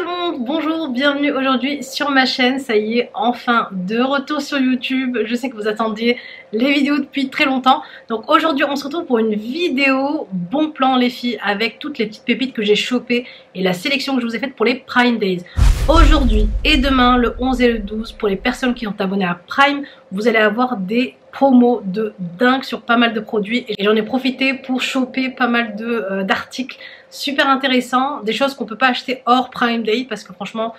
tout le monde, bonjour, bienvenue aujourd'hui sur ma chaîne. Ça y est, enfin de retour sur YouTube. Je sais que vous attendiez les vidéos depuis très longtemps. Donc aujourd'hui on se retrouve pour une vidéo bon plan les filles, avec toutes les petites pépites que j'ai chopées et la sélection que je vous ai faite pour les Prime Days. Aujourd'hui et demain, le 11 et le 12, pour les personnes qui sont abonnées à Prime, vous allez avoir des promos de dingue sur pas mal de produits, et j'en ai profité pour choper pas mal d'articles super intéressants, des choses qu'on peut pas acheter hors Prime Day, parce que franchement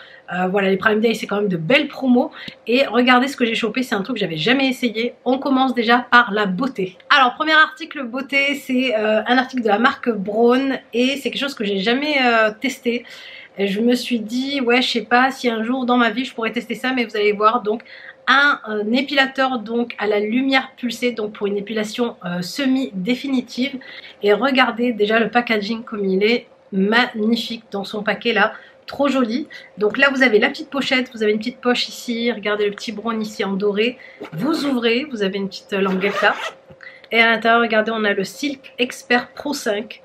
voilà, les Prime Day c'est quand même de belles promos. Et regardez ce que j'ai chopé, c'est un truc que j'avais jamais essayé. On commence déjà par la beauté. Alors premier article beauté, c'est un article de la marque Braun, et c'est quelque chose que j'ai jamais testé. Et je me suis dit ouais, je sais pas si un jour dans ma vie je pourrais tester ça, mais vous allez voir. Donc un épilateur donc à la lumière pulsée, donc pour une épilation semi-définitive. Et regardez déjà le packaging comme il est magnifique dans son paquet là, trop joli. Donc là vous avez la petite pochette, vous avez une petite poche ici, regardez le petit Braun ici en doré. Vous ouvrez, vous avez une petite languette là, et à l'intérieur regardez, on a le Silk Expert Pro 5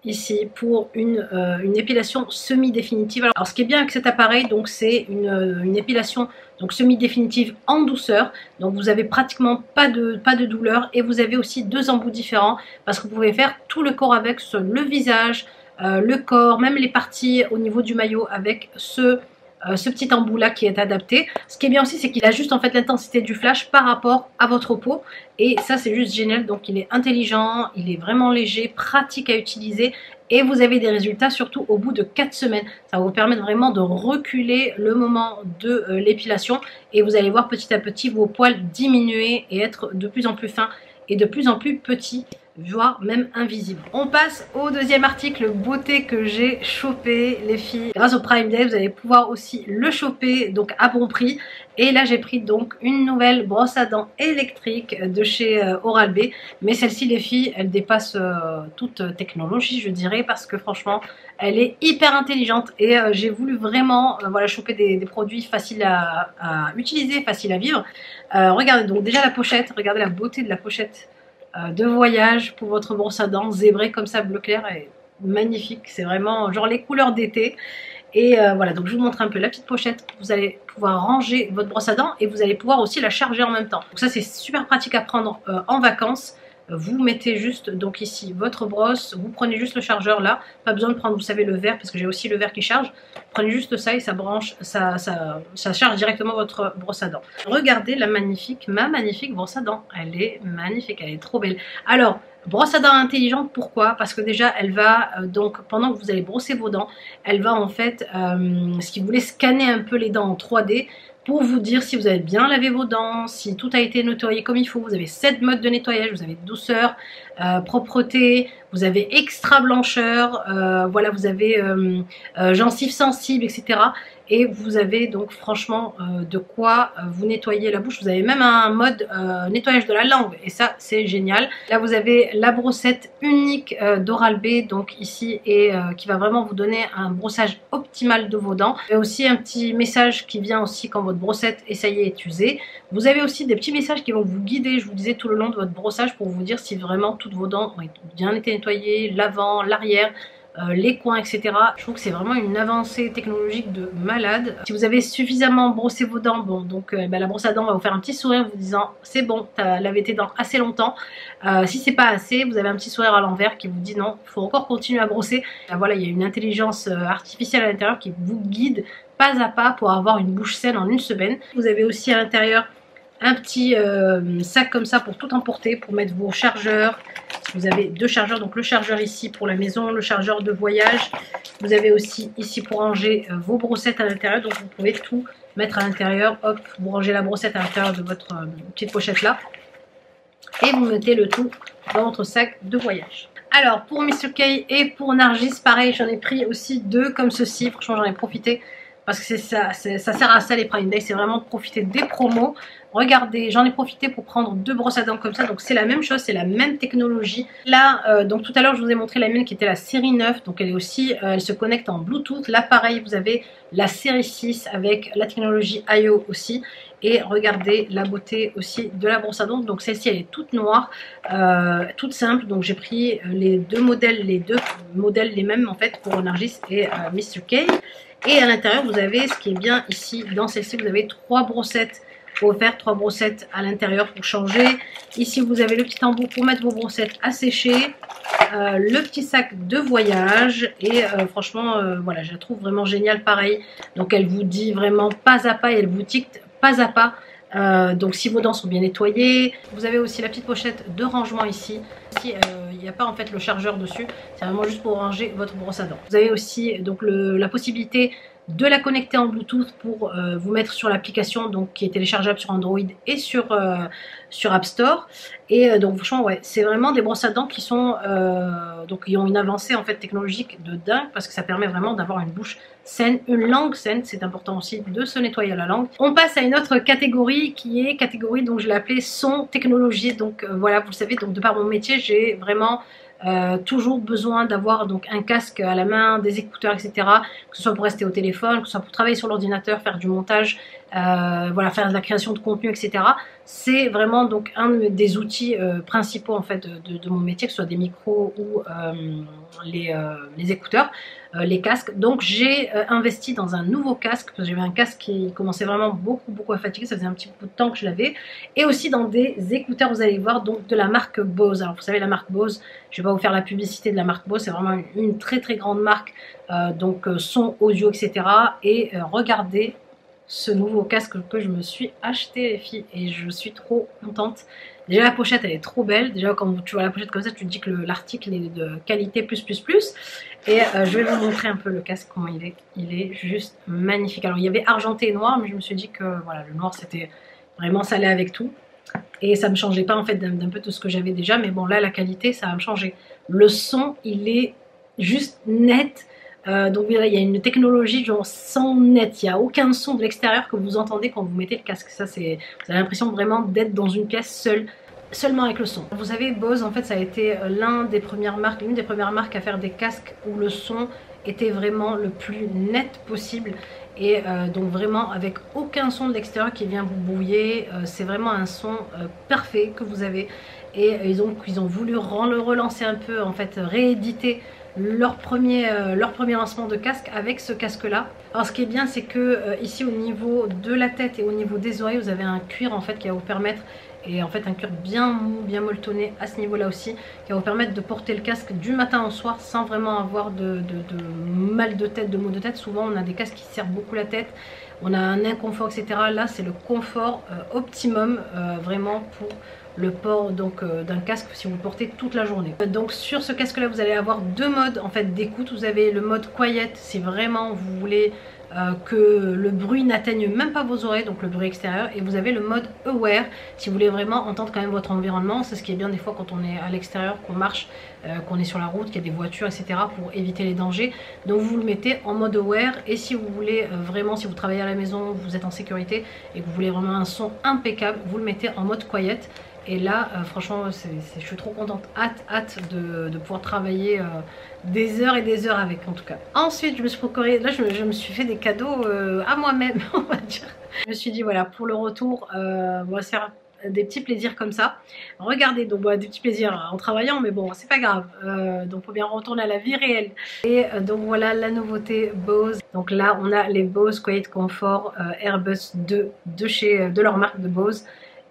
ici pour une épilation semi-définitive. Alors ce qui est bien avec cet appareil, donc c'est une épilation donc semi-définitive en douceur. Donc vous avez pratiquement pas de douleur, et vous avez aussi deux embouts différents, parce que vous pouvez faire tout le corps avec, le visage, le corps, même les parties au niveau du maillot avec ce petit embout là qui est adapté. Ce qui est bien aussi, c'est qu'il ajuste en fait l'intensité du flash par rapport à votre peau, et ça c'est juste génial. Donc il est intelligent, il est vraiment léger, pratique à utiliser, et vous avez des résultats surtout au bout de 4 semaines. Ça va vous permettre vraiment de reculer le moment de l'épilation, et vous allez voir petit à petit vos poils diminuer et être de plus en plus fins et de plus en plus petits, voire même invisible. On passe au deuxième article beauté que j'ai chopé les filles. Grâce au Prime Day, vous allez pouvoir aussi le choper donc à bon prix. Et là j'ai pris donc une nouvelle brosse à dents électrique de chez Oral-B. Mais celle-ci les filles, elle dépasse toute technologie je dirais, parce que franchement elle est hyper intelligente, et j'ai voulu vraiment voilà, choper des produits faciles à utiliser, faciles à vivre. Regardez donc déjà la pochette, regardez la beauté de la pochette de voyage pour votre brosse à dents, zébrée comme ça, bleu clair, et magnifique. C'est vraiment genre les couleurs d'été. Et voilà, donc je vous montre un peu la petite pochette. Vous allez pouvoir ranger votre brosse à dents, et vous allez pouvoir aussi la charger en même temps. Donc ça c'est super pratique à prendre en vacances. Vous mettez juste donc ici votre brosse, vous prenez juste le chargeur là, pas besoin de prendre, vous savez, le verre, parce que j'ai aussi le verre qui charge. Prenez juste ça et ça branche, ça charge directement votre brosse à dents. Regardez ma magnifique brosse à dents, elle est magnifique, elle est trop belle. Alors brosse à dents intelligente, pourquoi? Parce que déjà elle va donc pendant que vous allez brosser vos dents, elle va en fait, si vous voulez scanner un peu les dents en 3D, pour vous dire si vous avez bien lavé vos dents, si tout a été nettoyé comme il faut. Vous avez 7 modes de nettoyage, vous avez douceur, propreté, vous avez extra blancheur, voilà, vous avez gencives sensibles, etc. Et vous avez donc franchement de quoi vous nettoyer la bouche. Vous avez même un mode nettoyage de la langue, et ça c'est génial. Là vous avez la brossette unique d'Oral-B donc ici, et qui va vraiment vous donner un brossage optimal de vos dents. Il y a aussi un petit message qui vient aussi quand votre brossette ça y est usée. Vous avez aussi des petits messages qui vont vous guider, je vous disais, tout le long de votre brossage, pour vous dire si vraiment toutes vos dents ont bien été nettoyées, l'avant, l'arrière, les coins, etc. Je trouve que c'est vraiment une avancée technologique de malade. Si vous avez suffisamment brossé vos dents, bon, donc la brosse à dents va vous faire un petit sourire vous disant c'est bon, tu as lavé tes dents assez longtemps. Si c'est pas assez, vous avez un petit sourire à l'envers qui vous dit non, il faut encore continuer à brosser. Voilà, il y a une intelligence artificielle à l'intérieur qui vous guide pas à pas pour avoir une bouche saine en une semaine. Vous avez aussi à l'intérieur un petit sac comme ça pour tout emporter, pour mettre vos chargeurs. Vous avez deux chargeurs, donc le chargeur ici pour la maison, le chargeur de voyage. Vous avez aussi ici pour ranger vos brossettes à l'intérieur, donc vous pouvez tout mettre à l'intérieur. Hop, vous rangez la brossette à l'intérieur de votre petite pochette là, et vous mettez le tout dans votre sac de voyage. Alors pour Mr. K et pour Nargis, pareil, j'en ai pris aussi deux comme ceci. Franchement j'en ai profité, parce que ça sert à ça les Prime Day, c'est vraiment de profiter des promos. Regardez, j'en ai profité pour prendre deux brosses à dents comme ça, donc c'est la même chose, c'est la même technologie. Là, donc tout à l'heure je vous ai montré la mienne qui était la série 9, donc elle est aussi, elle se connecte en Bluetooth. Là pareil, vous avez la série 6 avec la technologie IO aussi. Et regardez la beauté aussi de la brosse à dents. Donc celle-ci elle est toute noire, toute simple. Donc j'ai pris les deux modèles les mêmes en fait pour Nargis et Mr. K. Et à l'intérieur, vous avez, ce qui est bien ici, dans celle-ci, vous avez 3 brossettes offertes, 3 brossettes à l'intérieur pour changer. Ici, vous avez le petit embout pour mettre vos brossettes à sécher. Le petit sac de voyage et franchement voilà, je la trouve vraiment géniale, pareil. Donc elle vous dit vraiment pas à pas et elle vous dicte pas à pas. Donc si vos dents sont bien nettoyées, vous avez aussi la petite pochette de rangement ici. Ici il n'y a pas en fait le chargeur dessus, c'est vraiment juste pour ranger votre brosse à dents. Vous avez aussi donc la possibilité de la connecter en Bluetooth pour vous mettre sur l'application donc qui est téléchargeable sur Android et sur App Store. Et donc franchement ouais, c'est vraiment des brosses à dents qui sont donc qui ont une avancée en fait technologique de dingue, parce que ça permet vraiment d'avoir une bouche saine, une langue saine. C'est important aussi de se nettoyer la langue. On passe à une autre catégorie qui est catégorie, donc je l'ai appelée son technologie. Donc voilà, vous le savez, donc de par mon métier, j'ai vraiment toujours besoin d'avoir donc un casque à la main, des écouteurs, etc. Que ce soit pour rester au téléphone, que ce soit pour travailler sur l'ordinateur, faire du montage, voilà, faire de la création de contenu, etc. C'est vraiment donc un des outils principaux en fait de mon métier, que ce soit des micros ou les écouteurs, les casques. Donc j'ai investi dans un nouveau casque, parce que j'avais un casque qui commençait vraiment beaucoup à fatiguer, ça faisait un petit peu de temps que je l'avais, et aussi dans des écouteurs, vous allez voir, donc de la marque Bose. Alors vous savez, la marque Bose, je vais pas vous faire la publicité de la marque Bose, c'est vraiment une très grande marque, donc son, audio, etc. Et regardez ce nouveau casque que je me suis acheté, les filles, et je suis trop contente. Déjà la pochette elle est trop belle, déjà quand tu vois la pochette comme ça tu te dis que l'article est de qualité plus. Et je vais vous montrer un peu le casque, comment il est juste magnifique. Alors il y avait argenté et noir, mais je me suis dit que voilà, le noir c'était vraiment, ça allait avec tout. Et ça me changeait pas en fait d'un peu de ce que j'avais déjà, mais bon là la qualité ça va me changer. Le son il est juste net. Donc voilà, il y a une technologie genre son net, il n'y a aucun son de l'extérieur que vous entendez quand vous mettez le casque. Ça c'est, vous avez l'impression vraiment d'être dans une pièce seulement avec le son. Vous savez, Bose en fait ça a été l'une des premières marques à faire des casques où le son était vraiment le plus net possible. Et donc vraiment avec aucun son de l'extérieur qui vient vous brouiller, c'est vraiment un son parfait que vous avez. Et ils ont voulu le relancer un peu, en fait rééditer leur premier lancement de casque avec ce casque là. Alors ce qui est bien c'est que ici au niveau de la tête et au niveau des oreilles vous avez un cuir en fait qui va vous permettre, et en fait un cuir bien mou, bien molletonné à ce niveau là aussi, qui va vous permettre de porter le casque du matin au soir sans vraiment avoir de mal de tête, de maux de tête. Souvent on a des casques qui servent beaucoup la tête, on a un inconfort, etc. Là c'est le confort optimum vraiment pour le port donc d'un casque si vous le portez toute la journée. Donc sur ce casque là vous allez avoir deux modes en fait d'écoute. Vous avez le mode quiet si vraiment vous voulez que le bruit n'atteigne même pas vos oreilles, donc le bruit extérieur, et vous avez le mode aware si vous voulez vraiment entendre quand même votre environnement. C'est ce qui est bien des fois quand on est à l'extérieur, qu'on marche, qu'on est sur la route, qu'il y a des voitures, etc., pour éviter les dangers. Donc vous le mettez en mode aware. Et si vous voulez vraiment, si vous travaillez à la maison, vous êtes en sécurité et que vous voulez vraiment un son impeccable, vous le mettez en mode quiet. Et là, franchement, je suis trop contente. Hâte de pouvoir travailler des heures et des heures avec, en tout cas. Ensuite, je me suis procuré, là, je me suis fait des cadeaux à moi-même, on va dire. Je me suis dit, voilà, pour le retour, on va se faire des petits plaisirs comme ça. Regardez, donc des petits plaisirs en travaillant, mais bon, c'est pas grave. Donc, faut bien retourner à la vie réelle. Et donc, voilà la nouveauté Bose. Donc là, on a les Bose Quiet Comfort Airbus 2 de leur marque de Bose.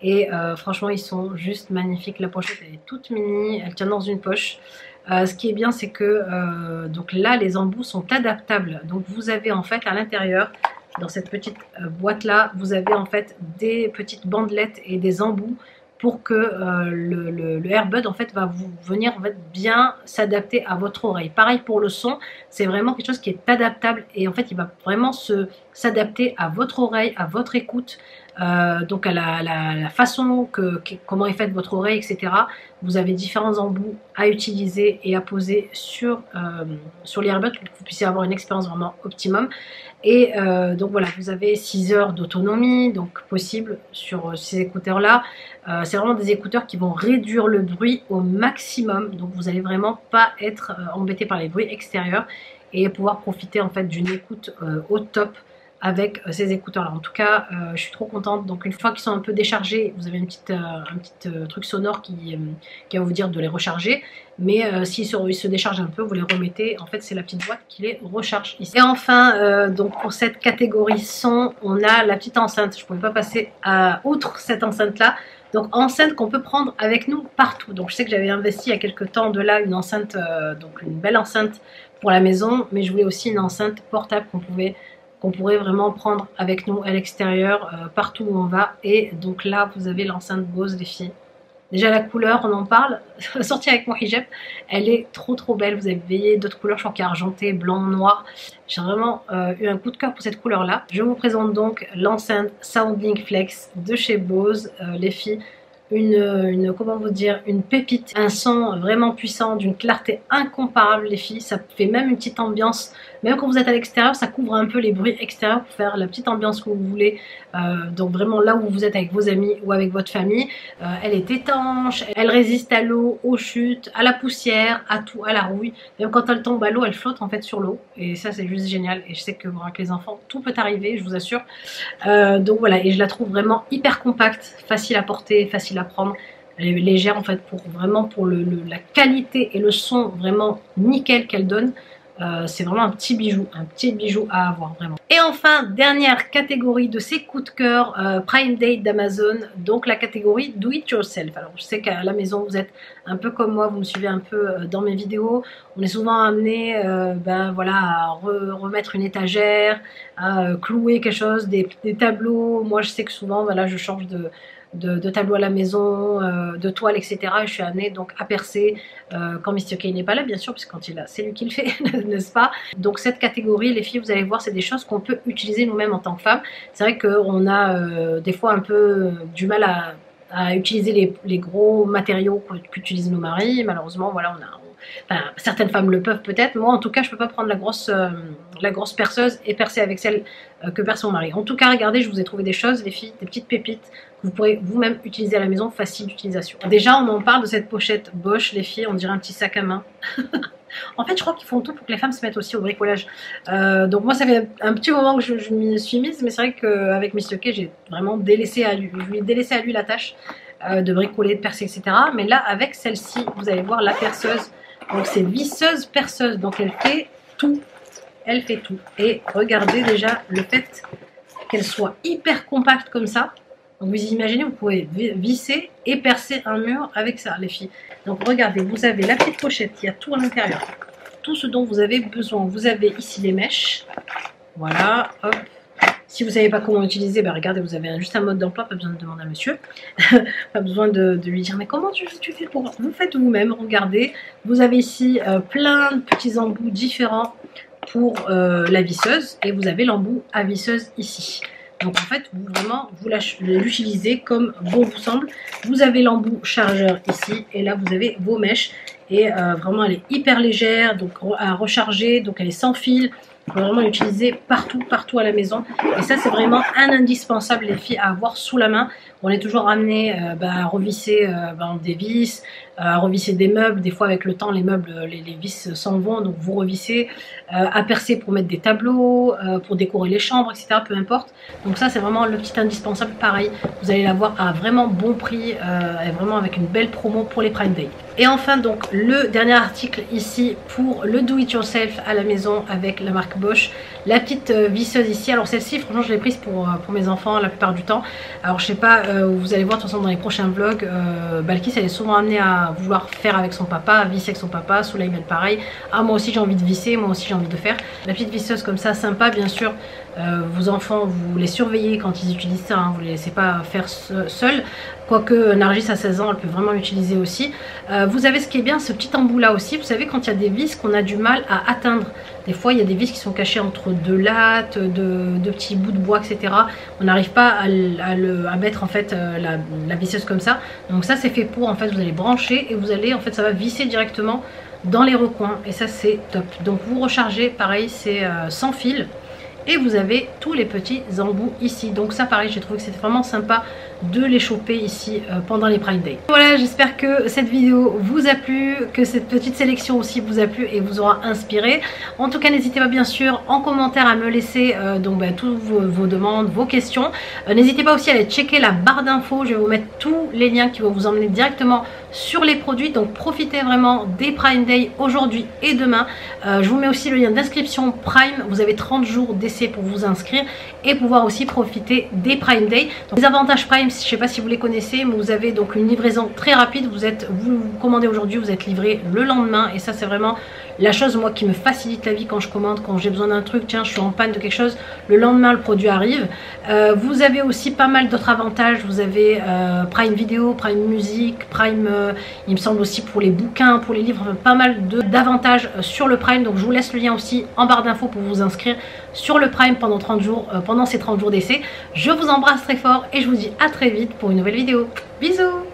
Et franchement ils sont juste magnifiques. La pochette elle est toute mini, elle tient dans une poche. Ce qui est bien c'est que donc là les embouts sont adaptables. Donc vous avez en fait à l'intérieur, dans cette petite boîte là, vous avez en fait des petites bandelettes et des embouts pour que le Airbud en fait va venir en fait bien s'adapter à votre oreille. Pareil pour le son, c'est vraiment quelque chose qui est adaptable et en fait il va vraiment s'adapter à votre oreille, à votre écoute, donc à la façon comment est faite votre oreille, etc. Vous avez différents embouts à utiliser et à poser sur les Airbuds pour que vous puissiez avoir une expérience vraiment optimum. Et donc voilà, vous avez 6 heures d'autonomie, donc possible sur ces écouteurs là. C'est vraiment des écouteurs qui vont réduire le bruit au maximum, donc vous n'allez vraiment pas être embêté par les bruits extérieurs et pouvoir profiter en fait d'une écoute au top. avec ces écouteurs là. En tout cas je suis trop contente. Donc une fois qu'ils sont un peu déchargés, vous avez un petit truc sonore qui va vous dire de les recharger, mais s'ils se déchargent un peu, vous les remettez. En fait c'est la petite boîte qui les recharge ici. Et enfin donc pour cette catégorie son, on a la petite enceinte. Je ne pouvais pas passer outre cette enceinte là. Donc enceinte qu'on peut prendre avec nous partout. Donc je sais que j'avais investi il y a quelques temps de là une enceinte, donc une belle enceinte pour la maison, mais je voulais aussi une enceinte portable qu'on pourrait vraiment prendre avec nous à l'extérieur, partout où on va. Et donc là vous avez l'enceinte Bose les filles. Déjà la couleur, on en parle, sortie avec mon hijab, elle est trop belle. Vous avez d'autres couleurs, je crois qu'il y a argenté, blanc, noir. J'ai vraiment eu un coup de cœur pour cette couleur là. Je vous présente donc l'enceinte Soundlink Flex de chez Bose, les filles. Comment vous dire, une pépite, un son vraiment puissant, d'une clarté incomparable les filles. Ça fait même une petite ambiance, même quand vous êtes à l'extérieur, ça couvre un peu les bruits extérieurs pour faire la petite ambiance que vous voulez. Donc vraiment là où vous êtes avec vos amis ou avec votre famille. Elle est étanche, elle résiste à l'eau, aux chutes, à la poussière, à tout, à la rouille. Même quand elle tombe à l'eau, elle flotte en fait sur l'eau. Et ça c'est juste génial. Et je sais que avec les enfants, tout peut arriver, je vous assure. Donc voilà, et je la trouve vraiment hyper compacte, facile à porter, facile à prendre. Elle est légère en fait pour la qualité et le son vraiment nickel qu'elle donne. C'est vraiment un petit bijou à avoir vraiment. Et enfin, dernière catégorie de ces coups de cœur Prime Day d'Amazon, donc la catégorie Do It Yourself. Alors je sais qu'à la maison vous êtes un peu comme moi, vous me suivez un peu dans mes vidéos, on est souvent amené voilà, à remettre une étagère, à clouer quelque chose, des tableaux. Moi je sais que souvent voilà, je change de tableaux à la maison, de toiles, etc. Et je suis amenée donc à percer quand Mr. K n'est pas là, bien sûr, parce que quand il est là, c'est lui qui le fait, n'est-ce pas? Donc cette catégorie, les filles, vous allez voir, c'est des choses qu'on peut utiliser nous-mêmes en tant que femmes. C'est vrai qu'on a des fois un peu du mal à utiliser les gros matériaux qu'utilisent nos maris. Malheureusement, voilà, enfin, certaines femmes le peuvent peut-être. Moi, en tout cas, je peux pas prendre la grosse perceuse et percer avec celle que perce mon mari. En tout cas, regardez, je vous ai trouvé des choses, les filles, des petites pépites que vous pourrez vous-même utiliser à la maison, facile d'utilisation. Déjà, on en parle de cette pochette Bosch, les filles, on dirait un petit sac à main. En fait, je crois qu'ils font tout pour que les femmes se mettent aussi au bricolage. Donc moi, ça fait un petit moment que je m'y suis mise, mais c'est vrai qu'avec Mr. K, j'ai vraiment délaissé à lui. Je lui ai délaissé à lui la tâche de bricoler, de percer, etc. Mais là, avec celle-ci, vous allez voir la perceuse. Donc c'est visseuse perceuse, donc elle fait tout. Elle fait tout. Et regardez déjà le fait qu'elle soit hyper compacte comme ça. Donc vous imaginez, vous pouvez visser et percer un mur avec ça, les filles. Donc regardez, vous avez la petite pochette, il y a tout à l'intérieur. Tout ce dont vous avez besoin. Vous avez ici les mèches. Voilà, hop. Si vous ne savez pas comment utiliser, ben regardez, vous avez juste un mode d'emploi, pas besoin de demander à monsieur. Pas besoin de lui dire, mais comment tu fais pour... Vous faites vous-même, regardez. Vous avez ici plein de petits embouts différents pour la visseuse. Et vous avez l'embout à visseuse ici. Donc en fait, vous l'utilisez comme bon vous semble. Vous avez l'embout chargeur ici. Et là, vous avez vos mèches. Et vraiment, elle est hyper légère, donc à recharger. Donc elle est sans fil. On peut vraiment l'utiliser partout à la maison. Et ça, c'est vraiment un indispensable, les filles, à avoir sous la main. On est toujours amené à revisser des vis, à revisser des meubles. Des fois, avec le temps, les meubles, les vis s'en vont. Donc, vous revissez, à percer pour mettre des tableaux, pour décorer les chambres, etc. Peu importe. Donc ça, c'est vraiment le petit indispensable. Pareil, vous allez l'avoir à vraiment bon prix, et vraiment avec une belle promo pour les Prime Day. Et enfin, donc, le dernier article ici pour le do-it-yourself à la maison avec la marque Bosch. La petite visseuse ici. Alors celle-ci, franchement, je l'ai prise pour mes enfants la plupart du temps. Alors je sais pas, vous allez voir de toute façon dans les prochains vlogs, Balkis, elle est souvent amenée à vouloir faire avec son papa, à visser avec son papa. Soulaïm pareil. Ah, moi aussi j'ai envie de visser, moi aussi j'ai envie de faire. La petite visseuse comme ça, sympa, bien sûr. Vos enfants, vous les surveillez quand ils utilisent ça, hein, vous les laissez pas faire seuls. Quoique Nargis à 16 ans, elle peut vraiment l'utiliser aussi. Vous avez ce qui est bien, ce petit embout là aussi. Vous savez, quand il y a des vis qu'on a du mal à atteindre, des fois il y a des vis qui sont cachées entre deux lattes, de petits bouts de bois, etc. On n'arrive pas à mettre en fait la visseuse comme ça. Donc ça c'est fait pour, en fait vous allez brancher et vous allez, en fait ça va visser directement dans les recoins. Et ça c'est top. Donc vous rechargez, pareil c'est sans fil. et vous avez tous les petits embouts ici. Donc ça pareil, j'ai trouvé que c'était vraiment sympa de les choper ici pendant les Prime Day. Voilà, j'espère que cette vidéo vous a plu, que cette petite sélection aussi vous a plu et vous aura inspiré. En tout cas, n'hésitez pas bien sûr en commentaire à me laisser toutes vos demandes, vos questions. N'hésitez pas aussi à aller checker la barre d'infos, je vais vous mettre tous les liens qui vont vous emmener directement sur les produits. Donc profitez vraiment des Prime Day aujourd'hui et demain. Je vous mets aussi le lien d'inscription Prime, vous avez 30 jours d'essai pour vous inscrire et pouvoir aussi profiter des Prime Day. Donc, les avantages Prime, je ne sais pas si vous les connaissez, mais vous avez donc une livraison très rapide. Vous commandez aujourd'hui, vous êtes livré le lendemain et ça c'est vraiment la chose moi qui me facilite la vie quand je commande, quand j'ai besoin d'un truc, tiens je suis en panne de quelque chose, le lendemain le produit arrive. Vous avez aussi pas mal d'autres avantages, vous avez Prime Vidéo, Prime Musique, Prime il me semble aussi pour les bouquins, pour les livres, pas mal d'avantages sur le Prime. Donc je vous laisse le lien aussi en barre d'infos pour vous inscrire sur le Prime pendant 30 jours, pendant ces 30 jours d'essai. Je vous embrasse très fort et je vous dis à très vite pour une nouvelle vidéo. Bisous.